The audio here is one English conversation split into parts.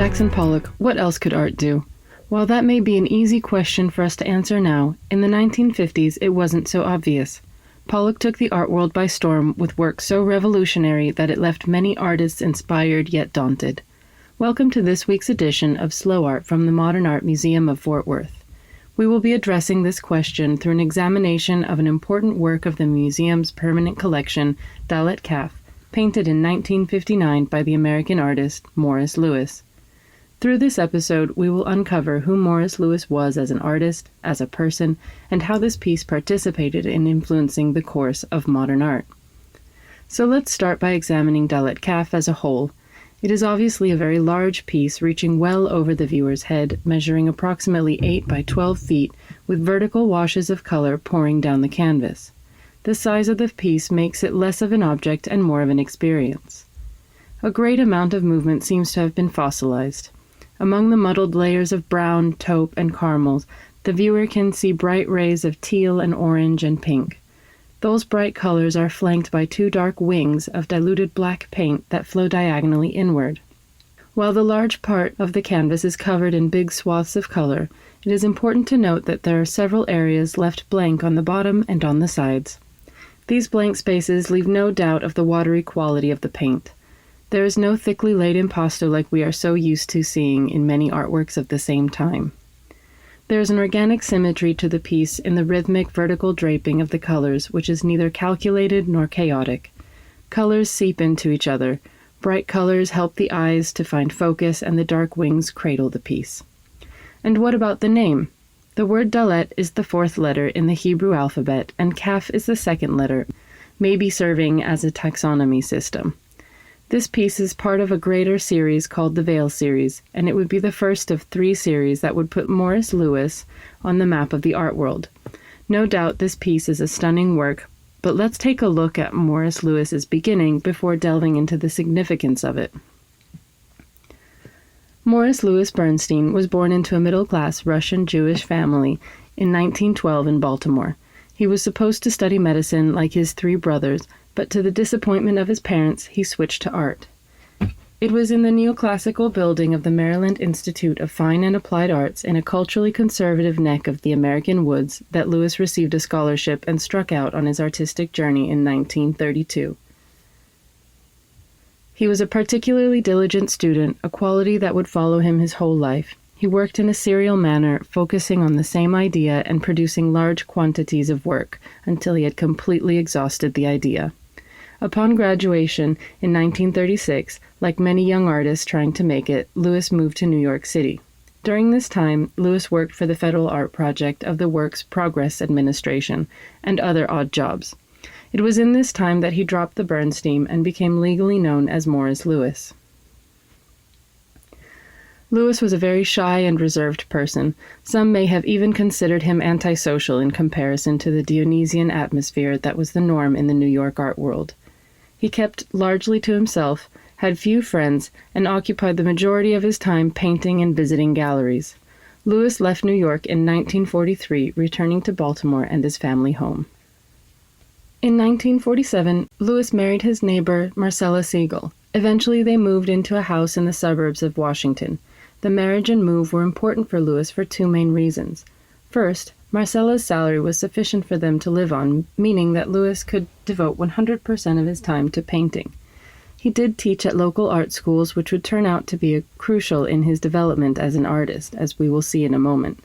Jackson Pollock, what else could art do? While that may be an easy question for us to answer now, in the 1950s it wasn't so obvious. Pollock took the art world by storm with work so revolutionary that it left many artists inspired yet daunted. Welcome to this week's edition of Slow Art from the Modern Art Museum of Fort Worth. We will be addressing this question through an examination of an important work of the museum's permanent collection, Dalet Kaf, painted in 1959 by the American artist Morris Louis. Through this episode, we will uncover who Morris Louis was as an artist, as a person, and how this piece participated in influencing the course of modern art. So let's start by examining Dalet Kaf as a whole. It is obviously a very large piece reaching well over the viewer's head, measuring approximately 8 by 12 feet, with vertical washes of color pouring down the canvas. The size of the piece makes it less of an object and more of an experience. A great amount of movement seems to have been fossilized. Among the muddled layers of brown, taupe, and caramels, the viewer can see bright rays of teal and orange and pink. Those bright colors are flanked by 2 dark wings of diluted black paint that flow diagonally inward. While the large part of the canvas is covered in big swaths of color, it is important to note that there are several areas left blank on the bottom and on the sides. These blank spaces leave no doubt of the watery quality of the paint. There is no thickly laid impasto like we are so used to seeing in many artworks of the same time. There is an organic symmetry to the piece in the rhythmic vertical draping of the colors, which is neither calculated nor chaotic. Colors seep into each other. Bright colors help the eyes to find focus, and the dark wings cradle the piece. And what about the name? The word Dalet is the 4th letter in the Hebrew alphabet, and Kaf is the 2nd letter, maybe serving as a taxonomy system. This piece is part of a greater series called the Veil series, and it would be the first of 3 series that would put Morris Louis on the map of the art world. No doubt this piece is a stunning work, but let's take a look at Morris Louis's beginning before delving into the significance of it. Morris Louis Bernstein was born into a middle-class Russian Jewish family in 1912 in Baltimore. He was supposed to study medicine like his 3 brothers, but to the disappointment of his parents, he switched to art. It was in the neoclassical building of the Maryland Institute of Fine and Applied Arts in a culturally conservative neck of the American woods that Louis received a scholarship and struck out on his artistic journey in 1932. He was a particularly diligent student, a quality that would follow him his whole life. He worked in a serial manner, focusing on the same idea and producing large quantities of work until he had completely exhausted the idea. Upon graduation in 1936, like many young artists trying to make it, Louis moved to New York City. During this time, Louis worked for the Federal Art Project of the Works Progress Administration and other odd jobs. It was in this time that he dropped the Bernstein and became legally known as Morris Louis. Louis was a very shy and reserved person. Some may have even considered him antisocial in comparison to the Dionysian atmosphere that was the norm in the New York art world. He kept largely to himself, had few friends, and occupied the majority of his time painting and visiting galleries. Louis left New York in 1943, returning to Baltimore and his family home. In 1947, Louis married his neighbor, Marcella Siegel. Eventually, they moved into a house in the suburbs of Washington. The marriage and move were important for Louis for 2 main reasons. First, Marcella's salary was sufficient for them to live on, meaning that Louis could devote 100% of his time to painting. He did teach at local art schools, which would turn out to be crucial in his development as an artist, as we will see in a moment.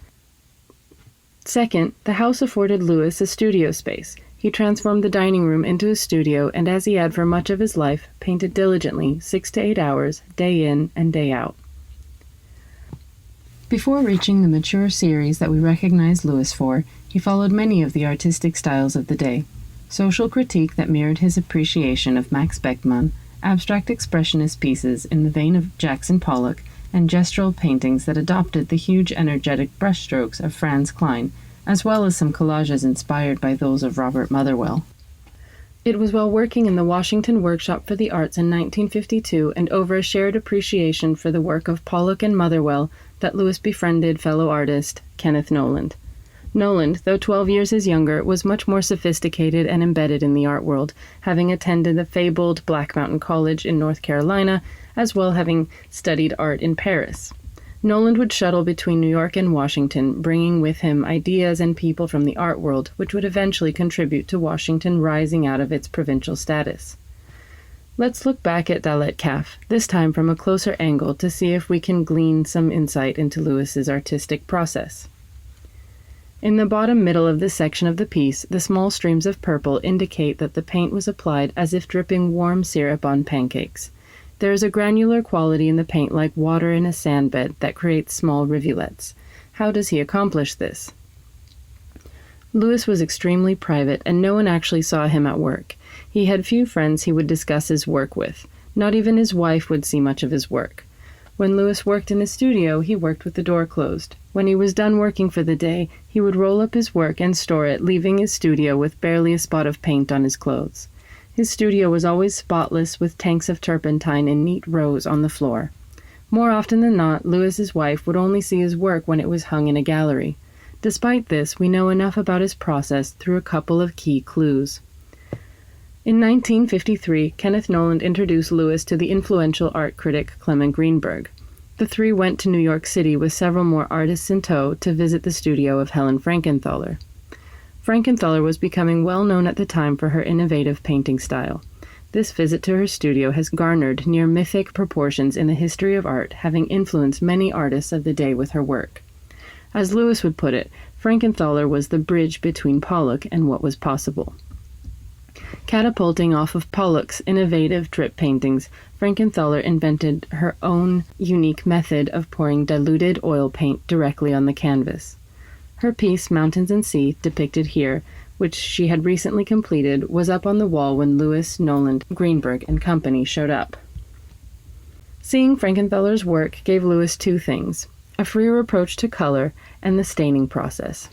Second, the house afforded Louis a studio space. He transformed the dining room into a studio, and as he had for much of his life, painted diligently 6 to 8 hours, day in and day out. Before reaching the mature series that we recognize Louis for, he followed many of the artistic styles of the day. Social critique that mirrored his appreciation of Max Beckmann, abstract expressionist pieces in the vein of Jackson Pollock, and gestural paintings that adopted the huge energetic brushstrokes of Franz Kline, as well as some collages inspired by those of Robert Motherwell. It was while working in the Washington Workshop for the Arts in 1952 and over a shared appreciation for the work of Pollock and Motherwell that Louis befriended fellow artist Kenneth Noland. Noland, though 12 years his younger, was much more sophisticated and embedded in the art world, having attended the fabled Black Mountain College in North Carolina, as well having studied art in Paris. Noland would shuttle between New York and Washington, bringing with him ideas and people from the art world, which would eventually contribute to Washington rising out of its provincial status. Let's look back at Dalet Kaf, this time from a closer angle, to see if we can glean some insight into Lewis's artistic process. In the bottom middle of this section of the piece, the small streams of purple indicate that the paint was applied as if dripping warm syrup on pancakes. There is a granular quality in the paint like water in a sandbed that creates small rivulets. How does he accomplish this? Lewis was extremely private, and no one actually saw him at work. He had few friends he would discuss his work with. Not even his wife would see much of his work. When Lewis worked in his studio, he worked with the door closed. When he was done working for the day, he would roll up his work and store it, leaving his studio with barely a spot of paint on his clothes. His studio was always spotless, with tanks of turpentine in neat rows on the floor. More often than not, Lewis's wife would only see his work when it was hung in a gallery. Despite this, we know enough about his process through a couple of key clues. In 1953, Kenneth Noland introduced Lewis to the influential art critic Clement Greenberg. The three went to New York City with several more artists in tow to visit the studio of Helen Frankenthaler. Frankenthaler was becoming well known at the time for her innovative painting style. This visit to her studio has garnered near mythic proportions in the history of art, having influenced many artists of the day with her work. As Lewis would put it, Frankenthaler was the bridge between Pollock and what was possible. Catapulting off of Pollock's innovative drip paintings, Frankenthaler invented her own unique method of pouring diluted oil paint directly on the canvas. Her piece, Mountains and Sea, depicted here, which she had recently completed, was up on the wall when Lewis, Noland, Greenberg, and company showed up. Seeing Frankenthaler's work gave Lewis two things: a freer approach to color and the staining process.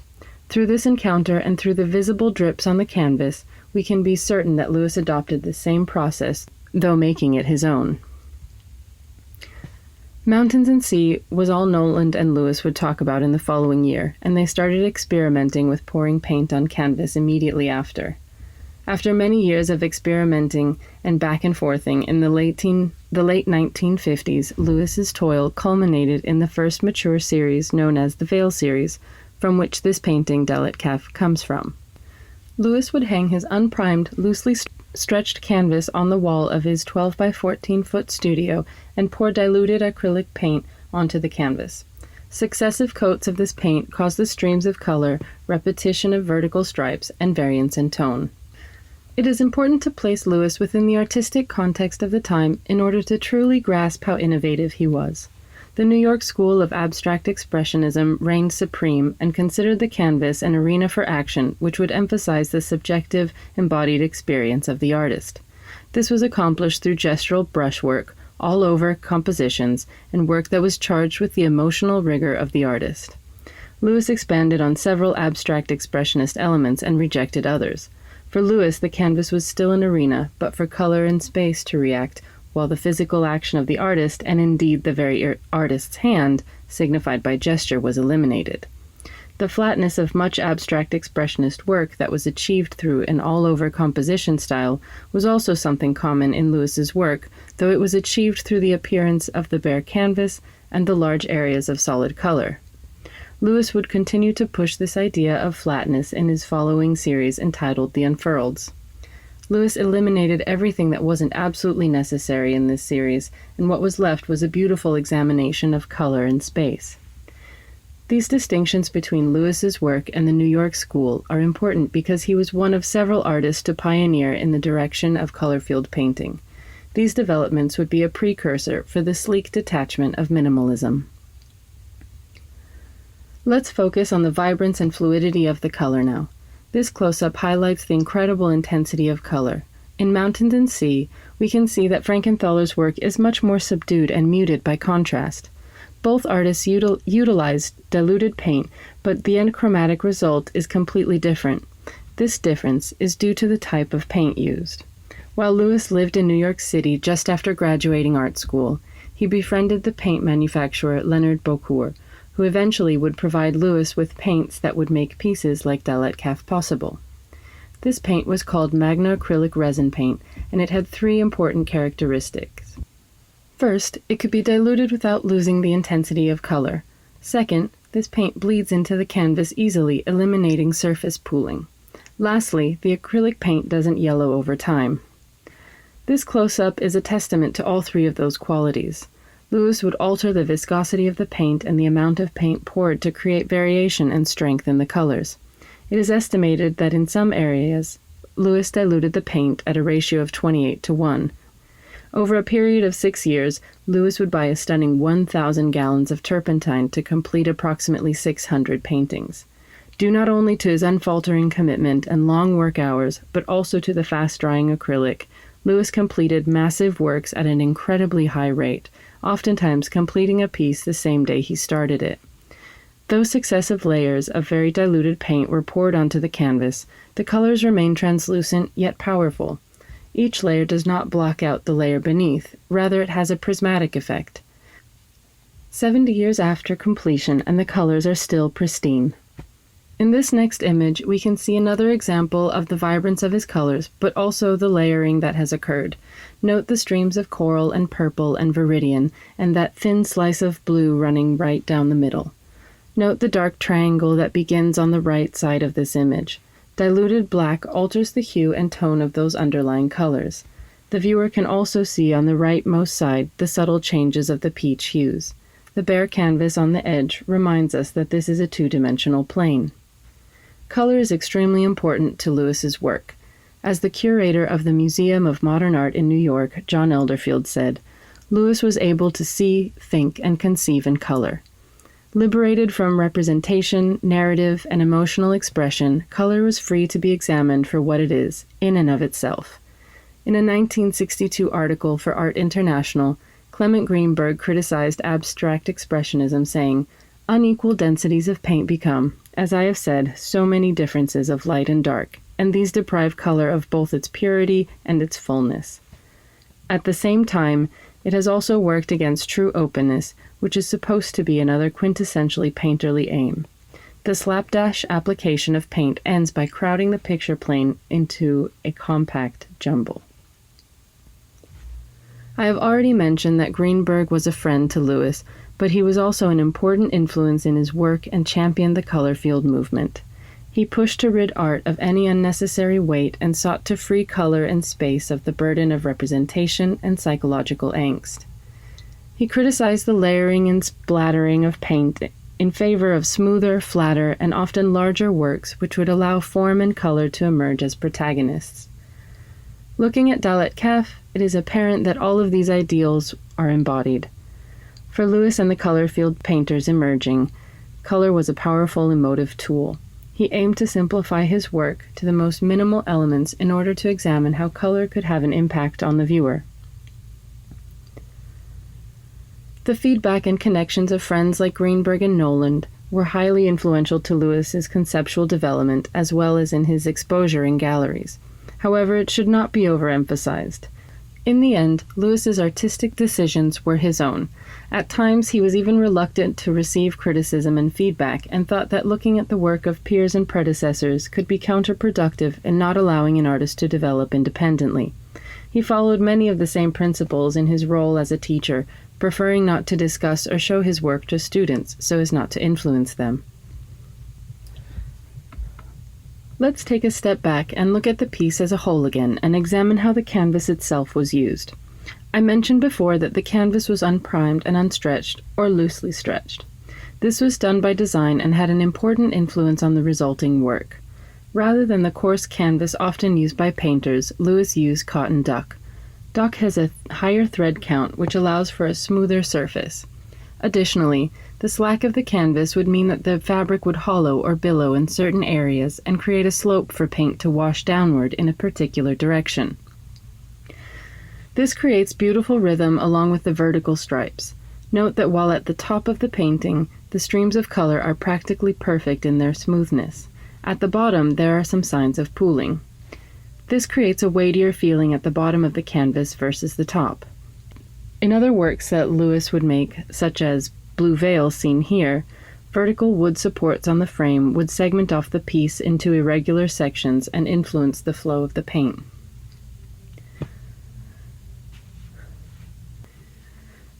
Through this encounter and through the visible drips on the canvas, we can be certain that Lewis adopted the same process, though making it his own. Mountains and Sea was all Noland and Lewis would talk about in the following year, and they started experimenting with pouring paint on canvas immediately after. After many years of experimenting and back and forthing in the late 1950s, Lewis's toil culminated in the first mature series known as the Veil series, from which this painting, Dalet Kaf, comes from. Lewis would hang his unprimed, loosely stretched canvas on the wall of his 12 by 14-foot studio and pour diluted acrylic paint onto the canvas. Successive coats of this paint caused the streams of color, repetition of vertical stripes, and variance in tone. It is important to place Lewis within the artistic context of the time in order to truly grasp how innovative he was. The New York school of abstract expressionism reigned supreme and considered the canvas an arena for action which would emphasize the subjective, embodied experience of the artist. This was accomplished through gestural brushwork, all-over compositions, and work that was charged with the emotional rigor of the artist. Lewis expanded on several abstract expressionist elements and rejected others. For Lewis, the canvas was still an arena, but for color and space to react, while the physical action of the artist, and indeed the very artist's hand, signified by gesture, was eliminated. The flatness of much abstract expressionist work that was achieved through an all-over composition style was also something common in Lewis's work, though it was achieved through the appearance of the bare canvas and the large areas of solid color. Lewis would continue to push this idea of flatness in his following series entitled The Unfurleds. Lewis eliminated everything that wasn't absolutely necessary in this series, and what was left was a beautiful examination of color and space. These distinctions between Lewis's work and the New York school are important because he was one of several artists to pioneer in the direction of color-field painting. These developments would be a precursor for the sleek detachment of minimalism. Let's focus on the vibrance and fluidity of the color now. This close-up highlights the incredible intensity of color. In Mountains and Sea, we can see that Frankenthaler's work is much more subdued and muted by contrast. Both artists utilized diluted paint, but the end chromatic result is completely different. This difference is due to the type of paint used. While Lewis lived in New York City just after graduating art school, he befriended the paint manufacturer Leonard Beaucourt, who eventually would provide Lewis with paints that would make pieces like Dalet Kaf possible. This paint was called magna acrylic resin paint, and it had 3 important characteristics. First, it could be diluted without losing the intensity of color. Second, this paint bleeds into the canvas easily, eliminating surface pooling. Lastly, the acrylic paint doesn't yellow over time. This close-up is a testament to all 3 of those qualities. Lewis would alter the viscosity of the paint and the amount of paint poured to create variation and strength in the colors. It is estimated that in some areas, Lewis diluted the paint at a ratio of 28:1. Over a period of 6 years, Lewis would buy a stunning 1,000 gallons of turpentine to complete approximately 600 paintings. Due not only to his unfaltering commitment and long work hours, but also to the fast-drying acrylic, Lewis completed massive works at an incredibly high rate, oftentimes completing a piece the same day he started it. Though successive layers of very diluted paint were poured onto the canvas, the colors remain translucent yet powerful. Each layer does not block out the layer beneath, rather it has a prismatic effect. 70 years after completion, and the colors are still pristine. In this next image, we can see another example of the vibrance of his colors, but also the layering that has occurred. Note the streams of coral and purple and viridian, and that thin slice of blue running right down the middle. Note the dark triangle that begins on the right side of this image. Diluted black alters the hue and tone of those underlying colors. The viewer can also see on the rightmost side the subtle changes of the peach hues. The bare canvas on the edge reminds us that this is a 2-dimensional plane. Color is extremely important to Lewis's work. As the curator of the Museum of Modern Art in New York, John Elderfield, said, Lewis was able to see, think, and conceive in color. Liberated from representation, narrative, and emotional expression, color was free to be examined for what it is, in and of itself. In a 1962 article for Art International, Clement Greenberg criticized abstract expressionism, saying, "Unequal densities of paint become, as I have said, so many differences of light and dark, and these deprive color of both its purity and its fullness." At the same time, it has also worked against true openness, which is supposed to be another quintessentially painterly aim. The slapdash application of paint ends by crowding the picture plane into a compact jumble. I have already mentioned that Greenberg was a friend to Lewis, but he was also an important influence in his work and championed the color field movement. He pushed to rid art of any unnecessary weight and sought to free color and space of the burden of representation and psychological angst. He criticized the layering and splattering of paint in favor of smoother, flatter, and often larger works which would allow form and color to emerge as protagonists. Looking at Dalet Kaf, it is apparent that all of these ideals are embodied. For Lewis and the color field painters emerging, color was a powerful emotive tool. He aimed to simplify his work to the most minimal elements in order to examine how color could have an impact on the viewer. The feedback and connections of friends like Greenberg and Noland were highly influential to Lewis's conceptual development as well as in his exposure in galleries. However, it should not be overemphasized. In the end, Lewis's artistic decisions were his own. At times, he was even reluctant to receive criticism and feedback and thought that looking at the work of peers and predecessors could be counterproductive in not allowing an artist to develop independently. He followed many of the same principles in his role as a teacher, preferring not to discuss or show his work to students so as not to influence them. Let's take a step back and look at the piece as a whole again and examine how the canvas itself was used. I mentioned before that the canvas was unprimed and unstretched, or loosely stretched. This was done by design and had an important influence on the resulting work. Rather than the coarse canvas often used by painters, Lewis used cotton duck. Duck has a higher thread count, which allows for a smoother surface. Additionally, the slack of the canvas would mean that the fabric would hollow or billow in certain areas and create a slope for paint to wash downward in a particular direction. This creates beautiful rhythm along with the vertical stripes. Note that while at the top of the painting, the streams of color are practically perfect in their smoothness. At the bottom, there are some signs of pooling. This creates a weightier feeling at the bottom of the canvas versus the top. In other works that Lewis would make, such as Blue Veil seen here, Vertical wood supports on the frame would segment off the piece into irregular sections and influence the flow of the paint.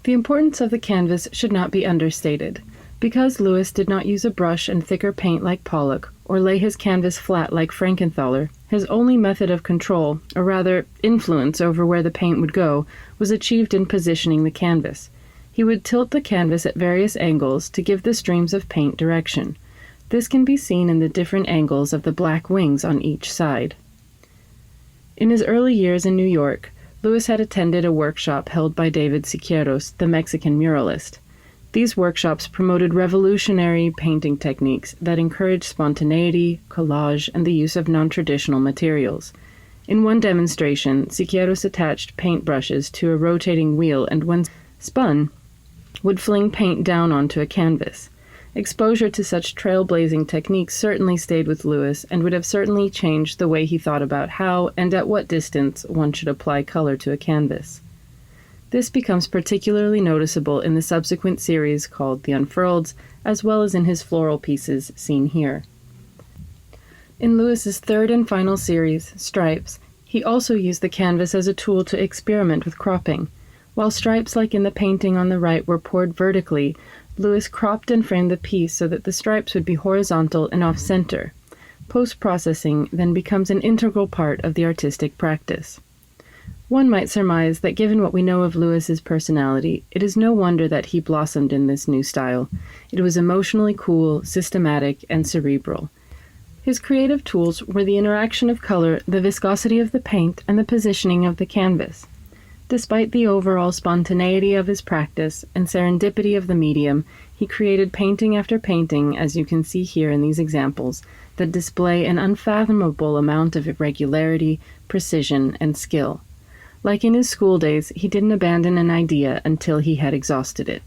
The importance of the canvas should not be understated. Because Lewis did not use a brush and thicker paint like Pollock, or lay his canvas flat like Frankenthaler, his only method of control, or rather influence over where the paint would go, was achieved in positioning the canvas. He would tilt the canvas at various angles to give the streams of paint direction. This can be seen in the different angles of the black wings on each side. In his early years in New York, Lewis had attended a workshop held by David Siqueiros, the Mexican muralist. These workshops promoted revolutionary painting techniques that encouraged spontaneity, collage, and the use of non-traditional materials. In one demonstration, Siqueiros attached paint brushes to a rotating wheel and, when spun, would fling paint down onto a canvas. Exposure to such trailblazing techniques certainly stayed with Lewis and would have certainly changed the way he thought about how and at what distance one should apply color to a canvas. This becomes particularly noticeable in the subsequent series called The Unfurleds, as well as in his floral pieces seen here. In Lewis's third and final series, Stripes, he also used the canvas as a tool to experiment with cropping. While stripes like in the painting on the right were poured vertically, Lewis cropped and framed the piece so that the stripes would be horizontal and off-center. Post-processing then becomes an integral part of the artistic practice. One might surmise that given what we know of Lewis's personality, it is no wonder that he blossomed in this new style. It was emotionally cool, systematic, and cerebral. His creative tools were the interaction of color, the viscosity of the paint, and the positioning of the canvas. Despite the overall spontaneity of his practice and serendipity of the medium, he created painting after painting, as you can see here in these examples, that display an unfathomable amount of irregularity, precision, and skill. Like in his school days, he didn't abandon an idea until he had exhausted it.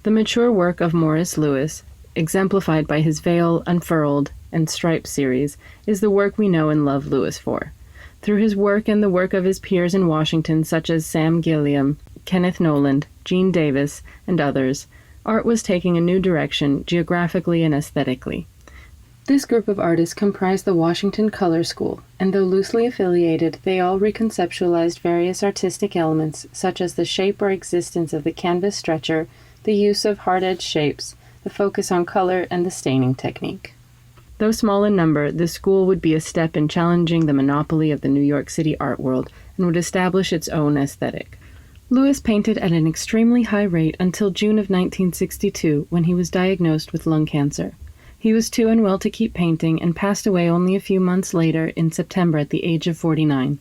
The mature work of Morris Louis, exemplified by his Veil, Unfurled, and Stripes series, is the work we know and love Louis for. Through his work and the work of his peers in Washington such as Sam Gilliam, Kenneth Noland, Gene Davis, and others, art was taking a new direction geographically and aesthetically. This group of artists comprised the Washington Color School, and though loosely affiliated, they all reconceptualized various artistic elements such as the shape or existence of the canvas stretcher, the use of hard-edged shapes, the focus on color, and the staining technique. Though small in number, the school would be a step in challenging the monopoly of the New York City art world and would establish its own aesthetic. Louis painted at an extremely high rate until June of 1962, when he was diagnosed with lung cancer. He was too unwell to keep painting and passed away only a few months later in September at the age of 49.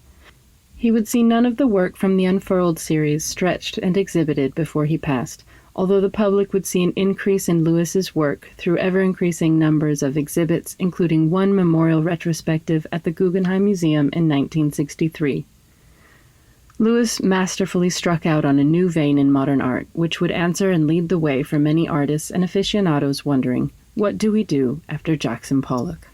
He would see none of the work from the Unfurled series stretched and exhibited before he passed, although the public would see an increase in Lewis's work through ever-increasing numbers of exhibits, including one memorial retrospective at the Guggenheim Museum in 1963. Lewis masterfully struck out on a new vein in modern art, which would answer and lead the way for many artists and aficionados wondering, what do we do after Jackson Pollock?